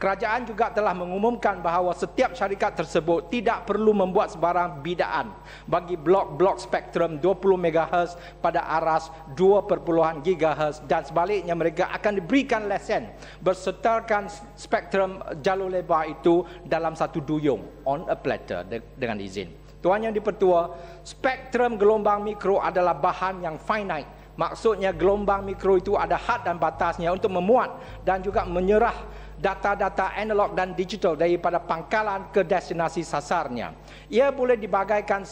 Kerajaan juga telah mengumumkan bahawa setiap syarikat tersebut tidak perlu membuat sebarang bidaan bagi blok-blok spektrum 20 MHz pada aras 2.0 GHz dan sebaliknya mereka akan diberikan lesen bersertakan spektrum jalur lebar itu dalam satu duyung on a platter dengan izin. Tuan Yang di-Pertua, spektrum gelombang mikro adalah bahan yang finite. Maksudnya gelombang mikro itu ada had dan batasnya untuk memuat dan juga menyerah data-data analog dan digital daripada pangkalan ke destinasi sasarnya. Ia boleh dibagaikan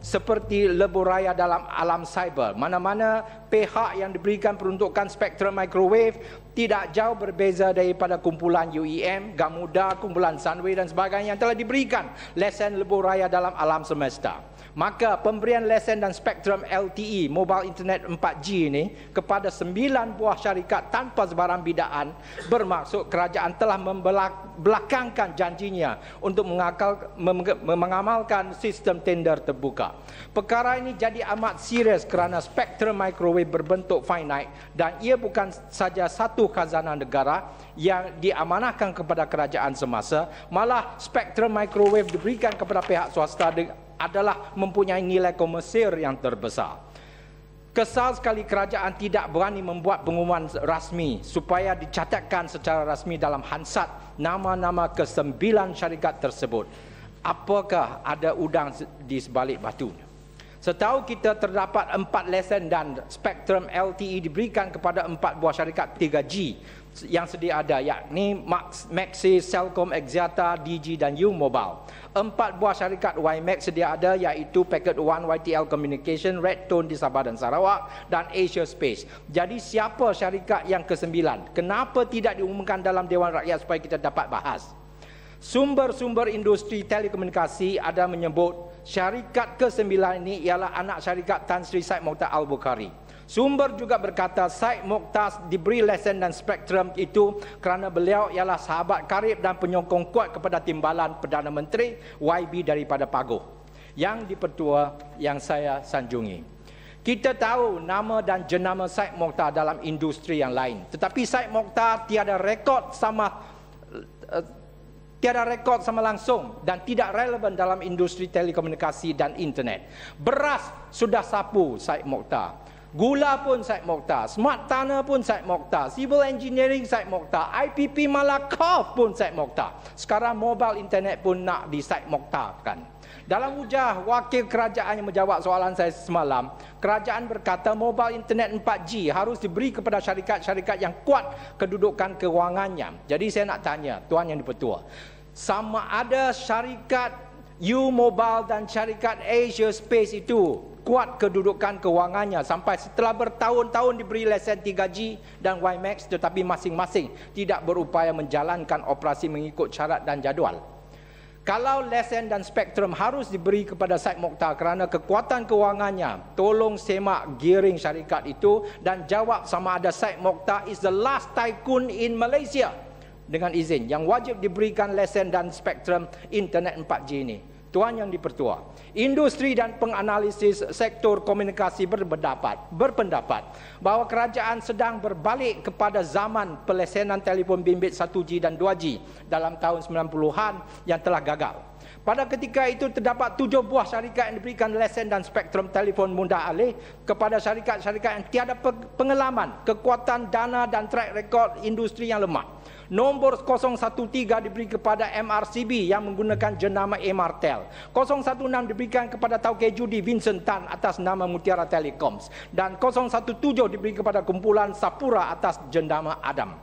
seperti lebuh raya dalam alam cyber. Mana-mana pihak yang diberikan peruntukan spektrum microwave tidak jauh berbeza daripada kumpulan UEM, Gamuda, kumpulan Sunway dan sebagainya yang telah diberikan lesen lebuh raya dalam alam semesta. Maka pemberian lesen dan spektrum LTE, Mobile Internet 4G ini kepada 9 buah syarikat tanpa sebarang bidaan bermaksud kerajaan telah membelakangkan janjinya untuk mengamalkan sistem tender terbuka. Perkara ini jadi amat serius kerana spektrum microwave berbentuk finite dan ia bukan saja satu khazanah negara yang diamanahkan kepada kerajaan semasa, malah spektrum microwave diberikan kepada pihak swasta adalah mempunyai nilai komersial yang terbesar. Kesal sekali kerajaan tidak berani membuat pengumuman rasmi supaya dicatatkan secara rasmi dalam Hansat nama-nama ke-9 syarikat tersebut. Apakah ada udang di sebalik batunya? Setahu kita terdapat 4 lesen dan spektrum LTE diberikan kepada 4 buah syarikat 3G yang sedia ada, yakni Maxis, Celcom, Axiata, Digi dan U-Mobile. 4 buah syarikat WiMax sedia ada, iaitu Packet One, YTL Communication, Redtone di Sabah dan Sarawak dan Asia Space. Jadi siapa syarikat yang ke-9? Kenapa tidak diumumkan dalam Dewan Rakyat supaya kita dapat bahas? Sumber-sumber industri telekomunikasi ada menyebut syarikat ke-9 ini ialah anak syarikat Tan Sri Syed Mokhtar Al-Bukhari. Sumber juga berkata Syed Mokhtar diberi lesen dan spektrum itu kerana beliau ialah sahabat karib dan penyokong kuat kepada timbalan Perdana Menteri YB daripada Paguh. Yang di-Pertua yang saya sanjungi, kita tahu nama dan jenama Syed Mokhtar dalam industri yang lain, tetapi Syed Mokhtar tiada rekod sama langsung dan tidak relevan dalam industri telekomunikasi dan internet. Beras sudah sapu Syed Mokhtar, gula pun Syed Mokhtar, smart tanah pun Syed Mokhtar, civil engineering Syed Mokhtar, IPP Malakov pun Syed Mokhtar. Sekarang mobile internet pun nak di Syed Mokhtar kan. Dalam hujah wakil kerajaan yang menjawab soalan saya semalam, kerajaan berkata mobile internet 4G harus diberi kepada syarikat-syarikat yang kuat kedudukan kewangannya. Jadi saya nak tanya Tuan Yang di-Pertua, sama ada syarikat U-Mobile dan syarikat Asia Space itu kuat kedudukan kewangannya sampai setelah bertahun-tahun diberi lesen 3G dan WiMax tetapi masing-masing tidak berupaya menjalankan operasi mengikut syarat dan jadual? Kalau lesen dan spektrum harus diberi kepada Syed Mokhtar kerana kekuatan kewangannya, tolong semak gearing syarikat itu dan jawab sama ada Syed Mokhtar is the last tycoon in Malaysia dengan izin yang wajib diberikan lesen dan spektrum internet 4G ini. Tuan Yang di-Pertua, industri dan penganalisis sektor komunikasi berpendapat bahawa kerajaan sedang berbalik kepada zaman pelesenan telefon bimbit 1G dan 2G dalam tahun 90-an yang telah gagal. Pada ketika itu terdapat 7 buah syarikat yang diberikan lesen dan spektrum telefon mudah alih kepada syarikat-syarikat yang tiada pengalaman, kekuatan dana dan track record industri yang lemah. Nombor 013 diberi kepada MRCB yang menggunakan jenama Emartel. 016 diberikan kepada Tauke Judi Vincent Tan atas nama Mutiara Telecoms. Dan 017 diberi kepada kumpulan Sapura atas jenama Adam.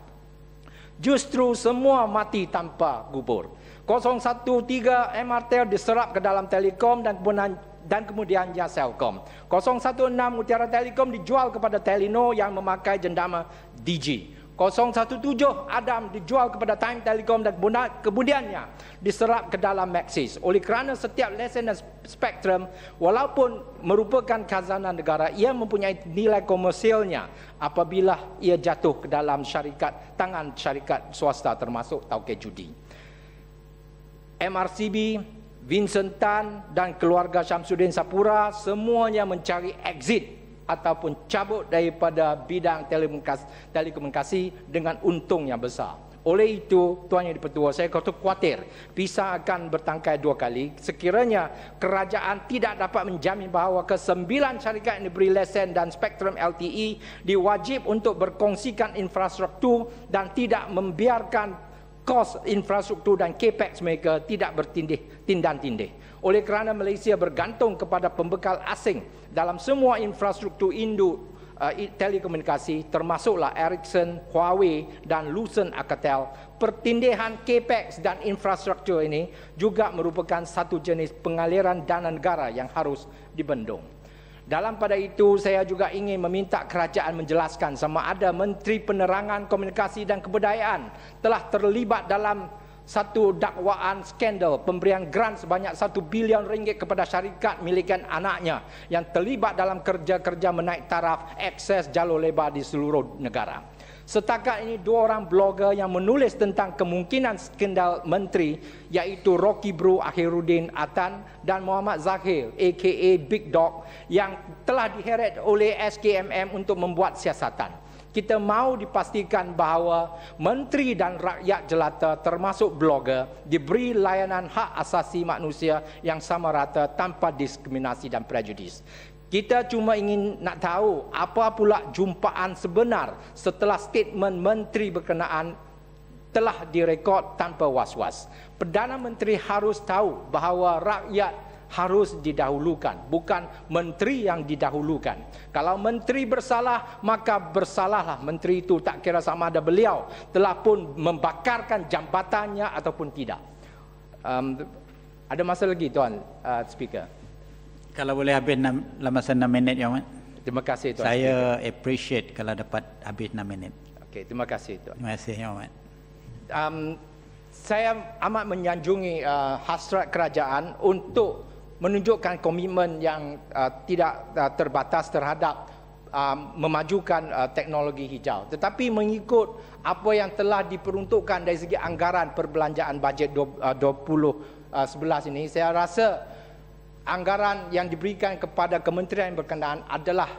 Justru semua mati tanpa gubur. 013 Emartel diserap ke dalam Telekom dan kemudiannya Celcom. 016 Mutiara Telekom dijual kepada Telenor yang memakai jenama Digi. 017 Adam dijual kepada Time Telecom dan kemudiannya diserap ke dalam Maxis. Oleh kerana setiap lesen dan spektrum walaupun merupakan khazanah negara, ia mempunyai nilai komersialnya apabila ia jatuh ke dalam tangan syarikat swasta termasuk Tauke Judi. MRCB, Vincent Tan dan keluarga Syamsuddin Sapura semuanya mencari exit ataupun cabut daripada bidang telekomunikasi dengan untung yang besar. Oleh itu, Tuan Yang di-Pertua, saya khawatir pisang akan bertangkai 2 kali sekiranya kerajaan tidak dapat menjamin bahawa ke-9 syarikat yang diberi lesen dan spektrum LTE diwajib untuk berkongsikan infrastruktur dan tidak membiarkan kos infrastruktur dan capex mereka tidak bertindih-tindih. Oleh kerana Malaysia bergantung kepada pembekal asing dalam semua infrastruktur induk telekomunikasi, termasuklah Ericsson, Huawei dan Lucent Alcatel, pertindihan capex dan infrastruktur ini juga merupakan satu jenis pengaliran dana negara yang harus dibendung. Dalam pada itu, saya juga ingin meminta kerajaan menjelaskan sama ada Menteri Penerangan, Komunikasi dan Kebudayaan telah terlibat dalam satu dakwaan skandal pemberian grant sebanyak 1 bilion ringgit kepada syarikat milikan anaknya yang terlibat dalam kerja-kerja menaik taraf akses jalur lebar di seluruh negara. Setakat ini 2 orang blogger yang menulis tentang kemungkinan skandal menteri iaitu Rocky Bro Akhiruddin Atan dan Muhammad Zahir aka Big Dog yang telah diheret oleh SKMM untuk membuat siasatan. Kita mahu dipastikan bahawa menteri dan rakyat jelata termasuk blogger diberi layanan hak asasi manusia yang sama rata tanpa diskriminasi dan prejudis. Kita cuma ingin nak tahu apa pula jumpaan sebenar setelah statement menteri berkenaan telah direkod tanpa was-was. Perdana Menteri harus tahu bahawa rakyat harus didahulukan, bukan menteri yang didahulukan. Kalau menteri bersalah, maka bersalahlah menteri itu, tak kira sama ada beliau telah pun membakarkan jabatannya ataupun tidak. Ada masa lagi, Tuan Speaker? Kalau boleh habis dalam masa 6 minit, Yang Amat. Terima kasih, Tuan Saya Speaker. appreciate kalau dapat habis 6 minit. Okey, terima kasih, Tuan. Terima kasih, Yang Amat. Saya amat menyanjungi hasrat kerajaan untuk menunjukkan komitmen yang tidak terbatas terhadap memajukan teknologi hijau. Tetapi mengikut apa yang telah diperuntukkan dari segi anggaran perbelanjaan bajet 2011 ini, saya rasa anggaran yang diberikan kepada kementerian yang berkenaan adalah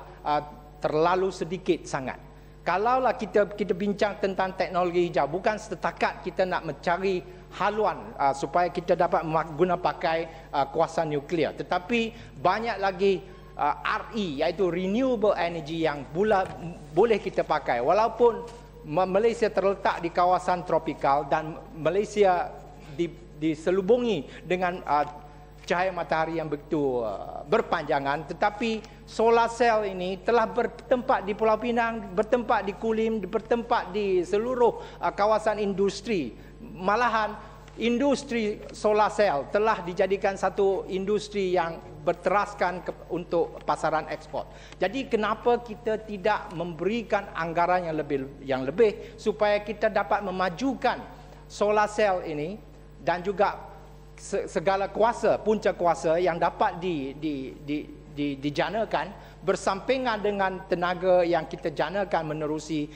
terlalu sedikit sangat. Kalaulah kita bincang tentang teknologi hijau, bukan setakat kita nak mencari haluan supaya kita dapat guna pakai kuasa nuklear, tetapi banyak lagi RE iaitu renewable energy yang boleh kita pakai. Walaupun Malaysia terletak di kawasan tropikal dan Malaysia diselubungi dengan cahaya matahari yang begitu berpanjangan, tetapi solar cell ini telah bertempat di Pulau Pinang, bertempat di Kulim, bertempat di seluruh kawasan industri. Malahan industri solar cell telah dijadikan satu industri yang berteraskan untuk pasaran ekspor. Jadi kenapa kita tidak memberikan anggaran yang lebih supaya kita dapat memajukan solar cell ini dan juga segala kuasa, punca kuasa yang dapat dijanakan bersampingan dengan tenaga yang kita janakan menerusi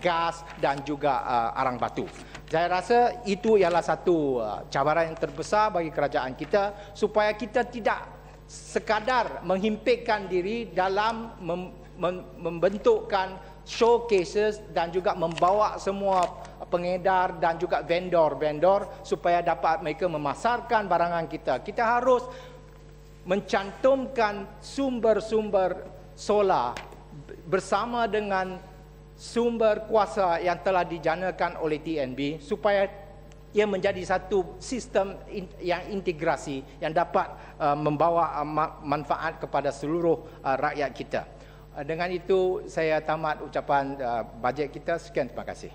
gas dan juga arang batu. Saya rasa itu ialah satu cabaran yang terbesar bagi kerajaan kita supaya kita tidak sekadar menghimpitkan diri dalam membentukkan showcases dan juga membawa semua pengedar dan juga vendor-vendor supaya dapat mereka memasarkan barangan kita. Kita harus mencantumkan sumber-sumber solar bersama dengan sumber kuasa yang telah dijanakan oleh TNB supaya ia menjadi satu sistem yang integrasi yang dapat membawa manfaat kepada seluruh rakyat kita. Dengan itu saya tamat ucapan bajet kita. Sekian, terima kasih.